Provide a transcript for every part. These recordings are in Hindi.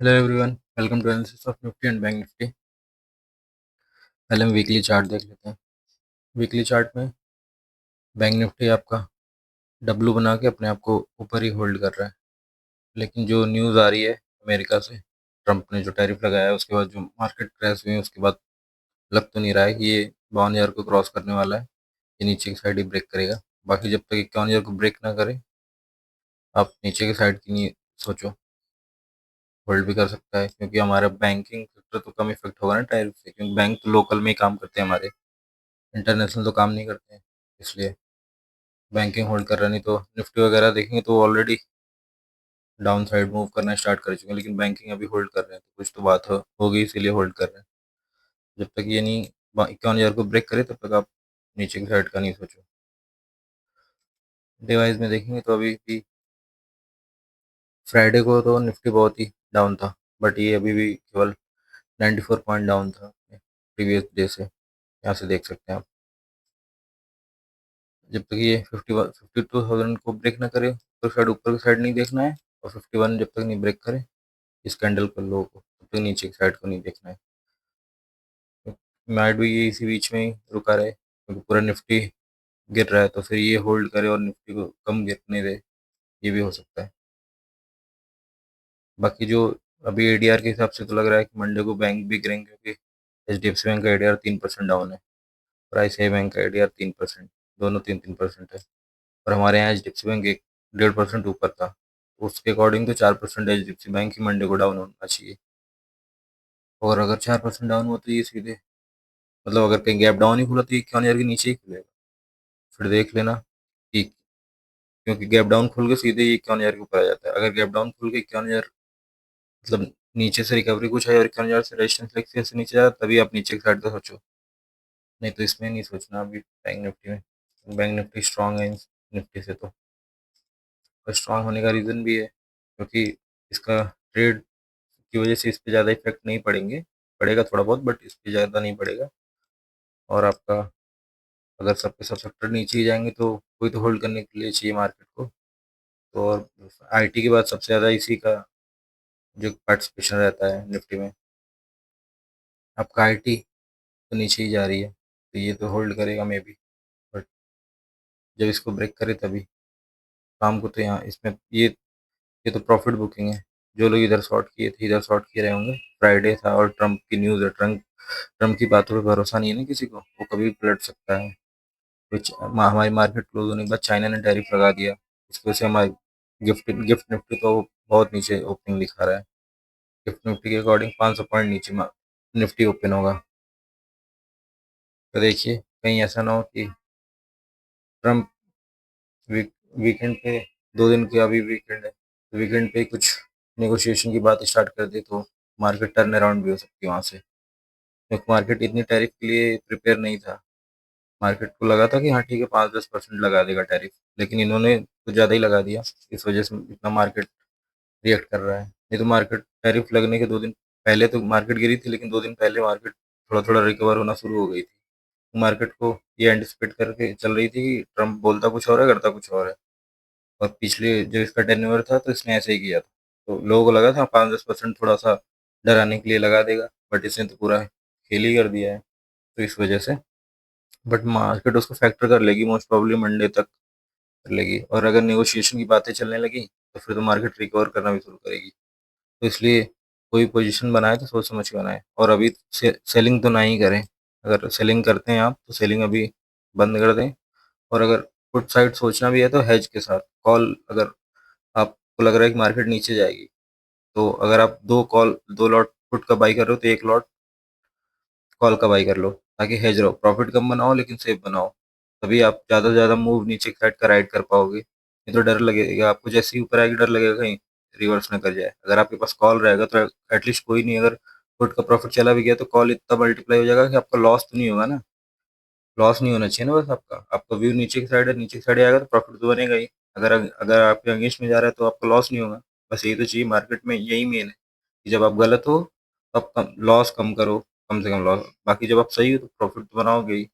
Hello everyone, welcome to analysis of Nifty and bank Nifty. पहले हम वीकली चार्ट देख लेते हैं। वीकली चार्ट में बैंक निफ्टी आपका डब्लू बना के अपने आप को ऊपर ही होल्ड कर रहा है। लेकिन जो न्यूज़ आ रही है अमेरिका से, ट्रंप ने जो टैरिफ लगाया है उसके बाद जो मार्केट क्रैश हुई है उसके बाद लग तो नहीं रहा है कि ये 52,000 को क्रॉस करने वाला है। ये नीचे की साइड ही ब्रेक करेगा। बाकी जब तक 51,000 को ब्रेक ना करे, आप नीचे की साइड की नहीं सोचो, होल्ड भी कर सकता है, क्योंकि हमारा बैंकिंग सेक्टर तो कम इफेक्ट होगा ना टैरिफ से, क्योंकि बैंक तो लोकल में ही काम करते हैं हमारे, इंटरनेशनल तो काम नहीं करते हैं। इसलिए बैंकिंग होल्ड कर रहा, नहीं तो निफ्टी वगैरह देखेंगे तो ऑलरेडी डाउन साइड मूव करना स्टार्ट कर चुके हैं, लेकिन बैंकिंग अभी होल्ड कर रहे हैं, तो कुछ तो बात होगी, इसीलिए होल्ड कर रहे हैं। जब तक ये नहीं 51,000 को ब्रेक करे तब तक आप नीचे की साइड का नहीं सोचो। डिवाइस में देखेंगे तो अभी भी फ्राइडे को तो निफ्टी बहुत ही डाउन था, बट ये अभी भी केवल 94 पॉइंट डाउन था प्रीवियस डे से। यहाँ से देख सकते हैं आप। जब तक ये 52,000 को ब्रेक ना करे, ऊपर की साइड नहीं देखना है, और 51 जब तक नहीं ब्रेक करे इस कैंडल पर लो को, तब तक नीचे की साइड को नहीं देखना है। मैड भी ये इसी बीच में ही रुका रहे, क्योंकि पूरा निफ्टी गिर रहा है, तो फिर ये होल्ड करे और निफ्टी को कम गिरने दे, ये भी हो सकता है। बाकी जो अभी एडीआर के हिसाब से तो लग रहा है कि मंडे को बैंक भी गिरेंगे, क्योंकि एचडीएफसी बैंक का एडीआर 3% डाउन है और आईसीआई बैंक का एडीआर 3%, दोनों 3-3% है। और हमारे यहाँ एचडीएफसी बैंक 1.5% ऊपर था, उसके अकॉर्डिंग तो 4% एचडीएफसी बैंक ही मंडे को डाउन होना चाहिए। और अगर 4% डाउन हुआ तो ये सीधे, मतलब अगर कहीं गैप डाउन ही खुला तो ये 51,000 के नीचे ही खुलेगा। फिर देख लेना कि, क्योंकि गैप डाउन खुल के सीधे ये 51,000 के ऊपर आ जाता है। अगर गैप डाउन खुल के 51,000, मतलब नीचे से रिकवरी कुछ है और 51,000 से रेजिस्टेंस लेके फिर से नीचे जाता, तभी आप नीचे की साइड का सोचो, नहीं तो इसमें नहीं सोचना अभी बैंक निफ्टी में। बैंक निफ्टी स्ट्रांग है निफ्टी से, तो स्ट्रांग होने का रीज़न भी है, क्योंकि इसका ट्रेड की वजह से इस पे ज़्यादा इफेक्ट नहीं पड़ेंगे, पड़ेगा थोड़ा बहुत बट इस पे ज़्यादा नहीं पड़ेगा। और आपका अगर सब के सब सेक्टर नीचे ही जाएंगे तो कोई तो होल्ड करने के लिए चाहिए मार्केट को। तो और आईटी के बाद सबसे ज़्यादा इसी का जो पार्टिसिपेशन रहता है निफ्टी में, आपका आईटी तो नीचे ही जा रही है, तो ये तो होल्ड करेगा मे बी, बट जब इसको ब्रेक करे तभी। शाम को तो यहाँ इसमें ये तो प्रॉफिट बुकिंग है। जो लोग इधर शॉर्ट किए थे इधर शॉर्ट किए रहे होंगे। फ्राइडे था और ट्रम्प की न्यूज़ है, ट्रम्प की बातों पे भरोसा नहीं है ना किसी को, वो कभी भी पलट सकता है। कुछ हमारी मार्केट क्लोज होने के बाद चाइना ने टैरिफ लगा दिया, इसकी वजह से हमारी गिफ्ट गिफ्ट निफ्टी तो बहुत नीचे ओपनिंग दिखा रहा है। गिफ्ट निफ्टी के अकॉर्डिंग 500 पॉइंट नीचे निफ्टी ओपन होगा। तो देखिए कहीं ऐसा ना हो कि ट्रम्प वीकेंड पे, 2 दिन के अभी वीकेंड है, तो वीकेंड पे कुछ नेगोशिएशन की बात स्टार्ट कर दे तो मार्केट टर्न अराउंड भी हो सकती है वहाँ से, क्योंकि मार्केट इतनी टैरिफ के लिए प्रिपेयर नहीं था। मार्केट को लगा था कि हाँ ठीक है 5-10% लगा देगा टैरिफ, लेकिन इन्होंने कुछ ज़्यादा ही लगा दिया, इस वजह से इतना मार्केट रिएक्ट कर रहा है। नहीं तो मार्केट टैरिफ लगने के 2 दिन पहले तो मार्केट गिरी थी, लेकिन 2 दिन पहले मार्केट थोड़ा थोड़ा रिकवर होना शुरू हो गई थी। मार्केट को ये एंटिसिपेट करके चल रही थी कि ट्रम्प बोलता कुछ और है करता कुछ और है, और पिछले जो इसका टेन्योर था तो इसने ऐसे ही किया था। तो लोगों को लगा था 5-10% थोड़ा सा डराने के लिए लगा देगा, बट इसने तो पूरा खेल ही कर दिया है। तो इस वजह से, बट मार्केट उसको फैक्टर कर लेगी, मोस्ट प्रोबेबली मंडे तक कर लेगी, और अगर नेगोशिएशन की बातें चलने लगी तो फिर तो मार्केट रिकवर करना भी शुरू करेगी। तो इसलिए कोई पोजीशन बनाए तो सोच समझ के बनाए, और अभी सेलिंग तो ना ही करें। अगर सेलिंग करते हैं आप तो सेलिंग अभी बंद कर दें, और अगर पुट साइड सोचना भी है तो हेज के साथ कॉल, अगर आपको लग रहा है कि मार्केट नीचे जाएगी, तो अगर आप 2 लॉट पुट का बाई कर रहे हो तो 1 लॉट कॉल का बाई कर लो, ताकि हेज रहो, प्रॉफिट कम बनाओ लेकिन सेफ बनाओ। तभी आप ज़्यादा से ज़्यादा मूव नीचे की साइड का राइड कर पाओगे। नहीं तो डर लगेगा आपको, जैसे ही ऊपर आएगी डर लगेगा कहीं रिवर्स ना कर जाए। अगर आपके पास कॉल रहेगा तो एटलीस्ट कोई नहीं, अगर पुट का प्रॉफिट चला भी गया तो कॉल इतना मल्टीप्लाई हो जाएगा कि आपका लॉस तो नहीं होगा ना। लॉस नहीं होना चाहिए ना, बस आपका आपका व्यू नीचे की साइड है, नीचे की साइड आएगा तो प्रॉफिट तो बनेगा ही। अगर अगर आपके अगेंस्ट में जा रहा है तो आपका लॉस नहीं होगा। बस यही तो चाहिए मार्केट में, यही मेन है कि जब आप गलत हो तो आप लॉस कम करो, कम से कम लॉस, बाकी जब आप सही हो तो प्रॉफिट तो बनाओगे ही।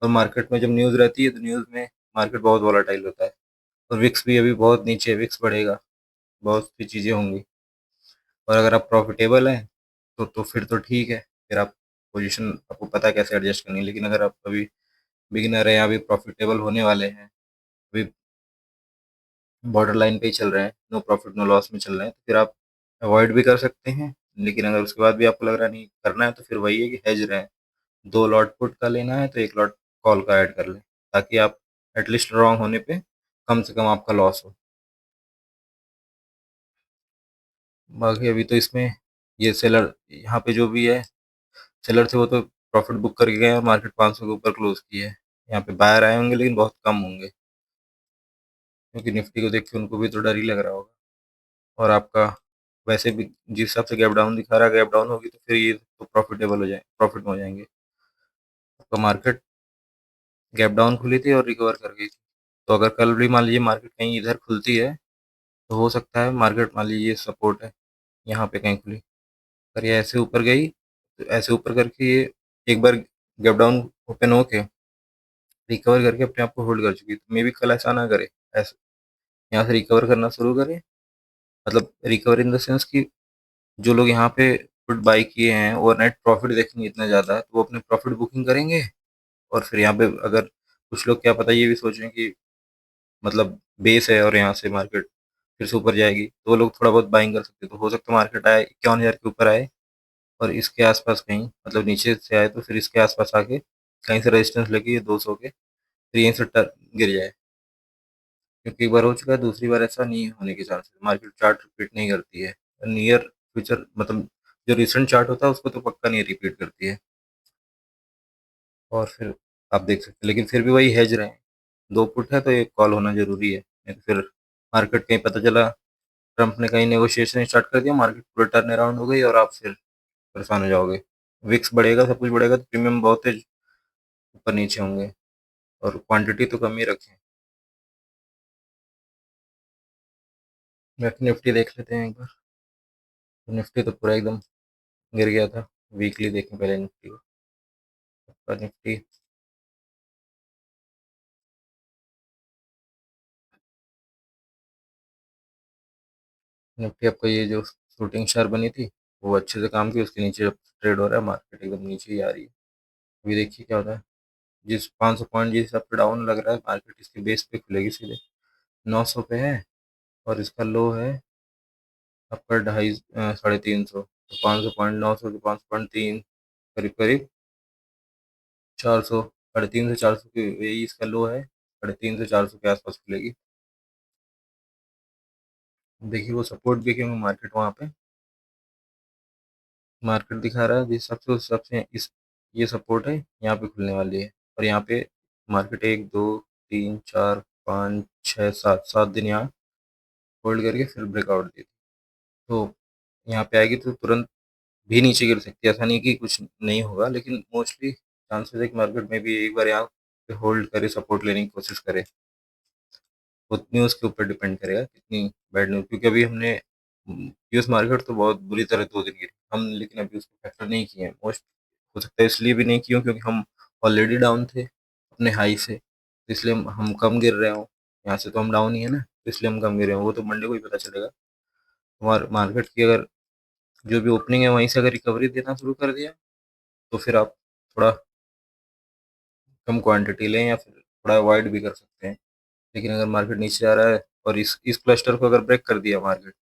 और मार्केट में जब न्यूज़ रहती है तो न्यूज़ में मार्केट बहुत वॉलेटाइल होता है, और विक्स भी अभी बहुत नीचे है, विक्स बढ़ेगा, बहुत सी चीज़ें होंगी। और अगर आप प्रॉफिटेबल हैं तो फिर तो ठीक है, फिर आप पोजीशन आपको पता है कैसे एडजस्ट करनी है। लेकिन अगर आप अभी बिगिनर हैं या अभी प्रॉफिटेबल होने वाले हैं, अभी बॉर्डर लाइन पे ही चल रहे हैं, नो प्रॉफिट नो लॉस में चल रहे हैं, तो फिर आप अवॉइड भी कर सकते हैं। लेकिन अगर उसके बाद भी आपको लग रहा है नहीं करना है, तो फिर वही है कि हेज रहें। 2 लॉट पुट का लेना है तो 1 लॉट कॉल का ऐड कर लें, ताकि आप एटलीस्ट रॉन्ग होने पे कम से कम आपका लॉस हो। बाकी अभी तो इसमें ये सेलर यहाँ पे जो भी है, सेलर थे वो तो प्रॉफिट बुक करके गए और मार्केट 500 के ऊपर क्लोज की है। यहाँ पे बायर आए होंगे लेकिन बहुत कम होंगे, क्योंकि निफ्टी को देख के उनको भी तो डर ही लग रहा होगा। और आपका वैसे भी जिस हिसाब से गैप डाउन दिखा रहा है, गैप डाउन होगी तो फिर ये तो प्रॉफिटेबल हो जाए, प्रॉफिट में हो जाएंगे। आपका मार्केट गैप डाउन खुली थी और रिकवर कर गई थी, तो अगर कल भी मान लीजिए मार्केट कहीं इधर खुलती है, तो हो सकता है मार्केट मान लीजिए सपोर्ट है यहाँ पे कहीं खुली, अगर ये ऐसे ऊपर गई तो ऐसे ऊपर करके ये एक बार गैप डाउन ओपन होके रिकवर करके अपने आप को होल्ड कर चुकी, तो मे भी कल ऐसा ना करे, ऐसे यहाँ से रिकवर करना शुरू करे। मतलब रिकवर इन द सेंस कि जो लोग यहाँ पे पुट बाई किए हैं और नेट प्रॉफिट देखेंगे इतना ज़्यादा, तो वो अपने प्रॉफिट बुकिंग करेंगे। और फिर यहाँ पे अगर कुछ लोग क्या पता ये भी सोच रहे हैं कि मतलब बेस है और यहाँ से मार्केट फिर से ऊपर जाएगी, तो वो लोग थोड़ा बहुत बाइंग कर सकते हैं। तो हो सकता है मार्केट आए 51,000 के ऊपर आए और इसके आसपास कहीं मतलब नीचे से आए तो फिर इसके आसपास आके कहीं से रेजिस्टेंस लगी है 200 के, फिर यहीं से गिर जाए। क्योंकि एक बार हो चुका है, दूसरी बार ऐसा नहीं होने के चांस है। मार्केट चार्ट रिपीट नहीं करती है, नियर फ्यूचर मतलब जो रिसेंट चार्ट होता है उसको तो पक्का नहीं रिपीट करती है। और फिर आप देख सकते हैं, लेकिन फिर भी वही हेज रहे हैं। 2 पुट है तो एक कॉल होना ज़रूरी है, नहीं तो फिर मार्केट कहीं पता चला ट्रम्प ने कहीं नेगोशिएशन स्टार्ट कर दिया, मार्केट पूरा टर्न अराउंड हो गई और आप फिर परेशान हो जाओगे। विक्स बढ़ेगा, सब कुछ बढ़ेगा तो प्रीमियम बहुत तेज ऊपर नीचे होंगे, और क्वांटिटी तो कम ही रखें। निफ्टी देख लेते हैं एक बार। तो निफ्टी तो पूरा एकदम गिर गया था। वीकली देखें पहले निफ्टी को। पर निफ्टी निफ्टी आपका ये जो शूटिंग स्टार बनी थी वो अच्छे से काम की, उसके नीचे ट्रेड हो रहा है, मार्केट एकदम नीचे ही आ रही है। अभी देखिए क्या होता है। जिस 500 पॉइंट जिस हिसाब से डाउन लग रहा है, मार्केट इसके बेस पे खुलेगी सीधे 900 पे है, और इसका लो है आपका 350 तो 500 पॉइंट 900 तो 500.3 करीब करीब 400, 350 से 400 की यही इसका लो है, 350 से 400 के आसपास खुलेगी। देखिए वो सपोर्ट भी क्योंकि मार्केट वहाँ पे मार्केट दिखा रहा है जिस हिसाब से, उस हिसाब से इस ये सपोर्ट है, यहाँ पे खुलने वाली है। और यहाँ पे मार्केट 1 2 3 4 5 6 7 7 दिन यहाँ होल्ड करके फिर ब्रेकआउट दी थी। तो यहाँ पे आएगी तो तुरंत भी नीचे गिर सकती है, ऐसा नहीं कि कुछ नहीं होगा, लेकिन मोस्टली चांसेस है कि मार्केट में भी एक बार यहाँ पे होल्ड करे, सपोर्ट लेने की कोशिश करे। उतनी उसके ऊपर डिपेंड करेगा कितनी बैड न्यूज़, क्योंकि अभी हमने यूएस मार्केट तो बहुत बुरी तरह 2 दिन गिरी हम, लेकिन अभी उसको फैक्टर नहीं किए हैं। मोस्ट हो सकता है इसलिए भी नहीं किए हों क्योंकि हम ऑलरेडी डाउन थे अपने हाई से, तो इसलिए हम कम गिर रहे हों। यहाँ से तो हम डाउन ही है ना, तो इसलिए हम कम गिर रहे हों, वो तो मंडे को ही पता चलेगा। मार्केट की अगर जो भी ओपनिंग है वहीं से अगर रिकवरी देना शुरू कर दिया, तो फिर आप थोड़ा कम क्वांटिटी लें या फिर थोड़ा अवॉइड भी कर सकते हैं। लेकिन अगर मार्केट नीचे आ रहा है और इस क्लस्टर को अगर ब्रेक कर दिया मार्केट,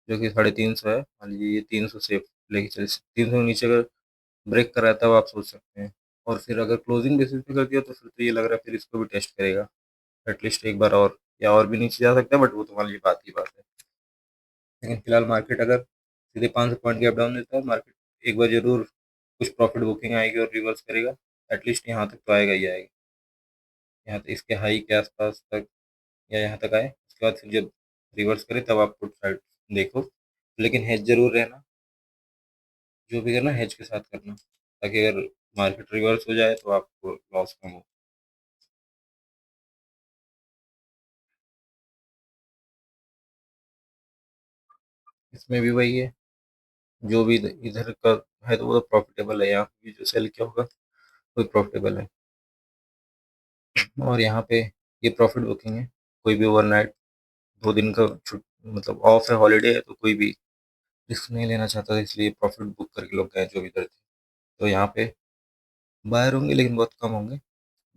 जो कि 350 है, मान लीजिए ये 300 से लेके चले 300 के नीचे अगर ब्रेक कर रहा है, तब आप सोच सकते हैं। और फिर अगर क्लोजिंग बेसिस पे कर दिया तो फिर तो ये लग रहा है फिर इसको भी टेस्ट करेगा एटलीस्ट एक बार और, या और भी नीचे जा सकता है, बट वो तो मान लीजिए बात ही बात है। लेकिन फिलहाल मार्केट अगर सीधे 500 पॉइंट गैप डाउन देता है, मार्केट एक बार जरूर कुछ प्रॉफिट बुकिंग आएगी और रिवर्स करेगा। एटलीस्ट यहाँ तक तो आएगा ही आएगा, यहाँ तक इसके हाई के आसपास तक या यहाँ तक आए, उसके बाद फिर जब रिवर्स करे तब आप पुट साइड देखो। लेकिन हेज जरूर रहना, जो भी करना हेज के साथ करना, ताकि अगर मार्केट रिवर्स हो जाए तो आपको लॉस कम हो। इसमें भी वही है, जो भी इधर का है तो वो तो प्रॉफिटेबल है, यहाँ पे भी जो सेल किया होगा वो प्रॉफिटेबल है। और यहाँ पे ये प्रॉफिट बुकिंग है, कोई भी ओवरनाइट 2 दिन का छुट मतलब ऑफ है, हॉलीडे है, तो कोई भी रिस्क नहीं लेना चाहता था, इसलिए प्रॉफिट बुक करके लोग गए जो इधर थे। तो यहाँ पे बायर होंगे लेकिन बहुत कम होंगे।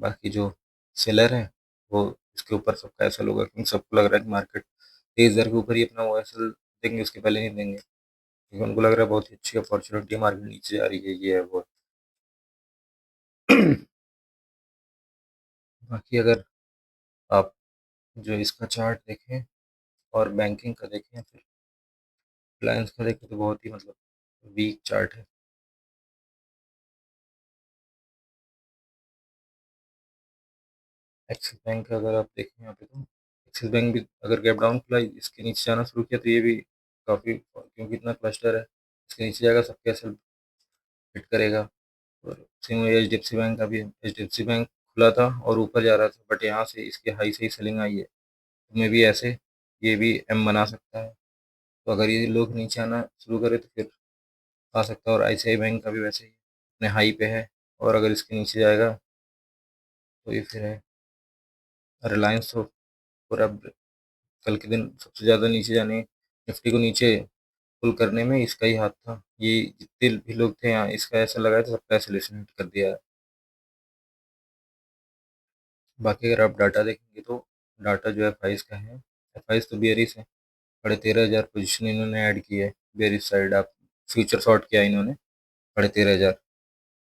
बाकी जो सेलर है वो इसके ऊपर सबका ऐसा होगा, क्योंकि सबको लग रहा है कि मार्केट 23,000 के ऊपर ही अपना वो ऐसा देंगे, उसके पहले नहीं देंगे, क्योंकि उनको लग रहा है बहुत ही अच्छी अपॉर्चुनिटी है, मार्केट नीचे जा रही है, ये है वो है। बाकी अगर आप जो इसका चार्ट देखें और बैंकिंग का देखें या फिर रिलायंस का देखें तो बहुत ही मतलब वीक चार्ट है। एक्सिस बैंक का अगर आप देखें यहाँ पे तो एक्सिस बैंक भी अगर गैप डाउन खुला, इसके नीचे जाना शुरू किया तो ये भी काफ़ी, क्योंकि इतना क्लस्टर है, इसके नीचे जाएगा सबके ऐसे हिट करेगा। और उसी में H D F C bank का भी है, H D F C bank खुला था और ऊपर जा रहा था, बट यहाँ से इसके हाई से ही सेलिंग आई है, तो मे भी ऐसे ये भी एम बना सकता है। तो अगर ये लोग नीचे आना शुरू करे तो फिर आ सकता है। और आई सी आई बैंक का भी वैसे ही अपने हाई पे है, और अगर इसके नीचे जाएगा तो ये फिर है। रिलायंस तो पूरा कल के दिन सबसे ज़्यादा नीचे जाने, निफ्टी को नीचे पुल करने में इसका ही हाथ था। ये जितने भी लोग थे यहाँ, इसका ऐसा लगा था सबका ऐसे हिट कर दिया है। बाकी अगर आप डाटा देखेंगे तो डाटा जो एफ आईज का है, एफ आईज तो बियरिस है, 13,500 पोजीशन इन्होंने ऐड की है बियरिस साइड। आप फ्यूचर शॉर्ट किया इन्होंने 13,500।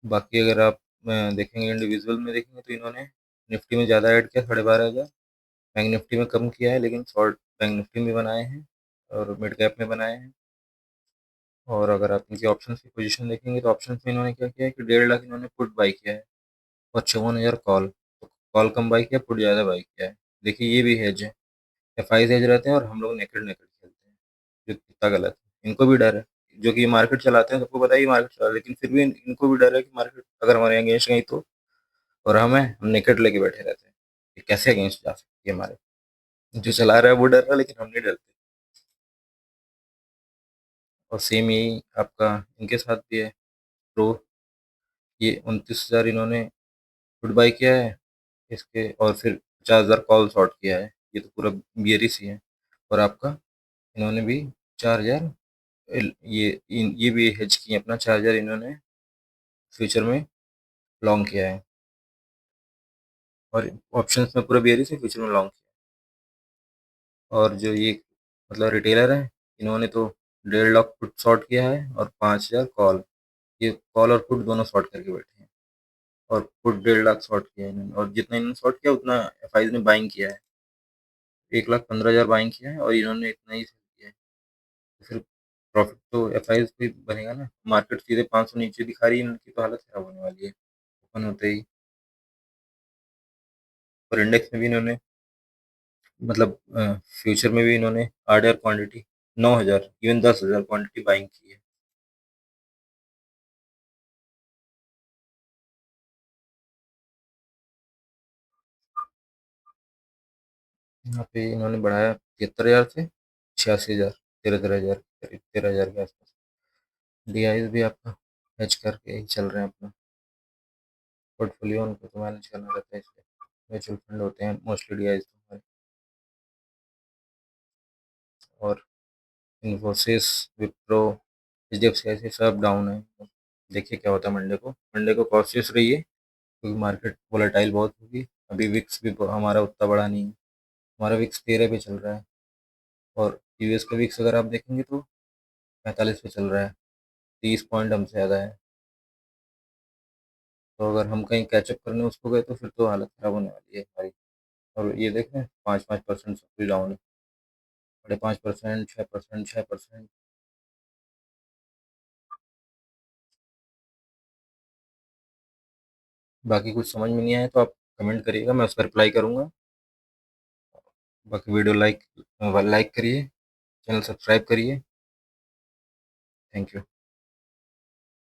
बाकी अगर आप देखेंगे इंडिविजुअल में देखेंगे तो इन्होंने निफ्टी में ज़्यादा ऐड किया 12,500, बैंक निफ्टी में कम किया है, लेकिन शॉर्ट बैंक निफ्टी में बनाए हैं और मिड कैप में बनाए हैं। और अगर आप इनकी ऑप्शन की पोजीशन देखेंगे तो ऑप्शन में इन्होंने क्या किया है कि 1.5 लाख इन्होंने पुट बाई किया है और 54,000 कॉल। तो कॉल कम बाई किया, पुट ज़्यादा बाई किया है। देखिए ये भी हेज है, एफ आई हेज रहते हैं और हम लोग नेकेड नेकेड खेलते हैं, जो कितना गलत है। इनको भी डर है, जो कि मार्केट चलाते हैं, सबको पता है कि मार्केट चला रहा है, लेकिन फिर भी इनको भी डर है कि मार्केट अगर हमारे अगेंस्ट गई तो, और हम नेकेड लेके बैठे रहते हैं कि कैसे अगेंस्ट जा सकती है हमारे। जो चला रहा है वो डर रहा है, लेकिन हम नहीं डरते। और सेम यही आपका इनके साथ भी है। प्रो, ये 29,000 इन्होंने गुड बाय किया है इसके, और फिर 50,000 कॉल शॉर्ट किया है। ये तो पूरा बियरिश ही है। और आपका इन्होंने भी 4,000, ये भी हेज किए अपना 4,000 इन्होंने फ्यूचर में लॉन्ग किया है। और ऑप्शंस में पूरा बियरिश है, फ्यूचर में लॉन्ग किया है। और जो ये मतलब रिटेलर है, इन्होंने तो 1.5 लाख पुट शॉर्ट किया है और 5,000 कॉल। ये कॉल और पुट दोनों शॉर्ट करके बैठे हैं। और पुट 1.5 लाख शॉर्ट किया है इन्होंने, और जितना इन्होंने शॉर्ट किया उतना एफ आई ने बाइंग किया है। 1,15,000 बाइंग किया है और इन्होंने इतना ही सेल किया है। तो फिर प्रॉफिट तो एफ आई पे बनेगा ना। मार्केट सीधे 500 नीचे दिखा रही है, इनकी तो हालत खराब होने वाली है ओपन होते ही। और इंडेक्स में भी इन्होंने मतलब फ्यूचर में भी इन्होंने order quantity 9,000, even 10,000 quantity buying की है। यहाँ पे इन्होंने बढ़ाया 73,000 से 86,000, 13,000 करीब 13,000 के आसपास। डी आई भी आपका हैच करके ही चल रहे हैं अपना पोर्टफोलियो, उनको तो मैनेज करना रहता है, इसलिए म्यूचुअल फंड होते हैं मोस्टली डी आई तो हमारे। और Infosys, Wipro, H D F C ऐसे सब डाउन है। देखिए क्या होता है मंडे को। मंडे को कॉशियस रहिए, क्योंकि मार्केट वोलेटाइल बहुत होगी। अभी विक्स भी हमारा उतना बड़ा नहीं है, हमारा विक्स 13 पे चल रहा है। और यूएस का विक्स अगर आप देखेंगे तो 45 पे चल रहा है, 30 पॉइंट हमसे ज़्यादा है। तो अगर हम कहीं कैचअप करने उसको गए तो फिर तो हालत ख़राब होने वाली है हमारी। और ये देख रहे हैं 5-5% सब कुछ डाउन है, 5.5%, 6%, 6%। बाकी कुछ समझ में नहीं आया तो आप कमेंट करिएगा, मैं उसका रिप्लाई करूँगा। बाकी वीडियो लाइक लाइक करिए, चैनल सब्सक्राइब करिए। Thank you.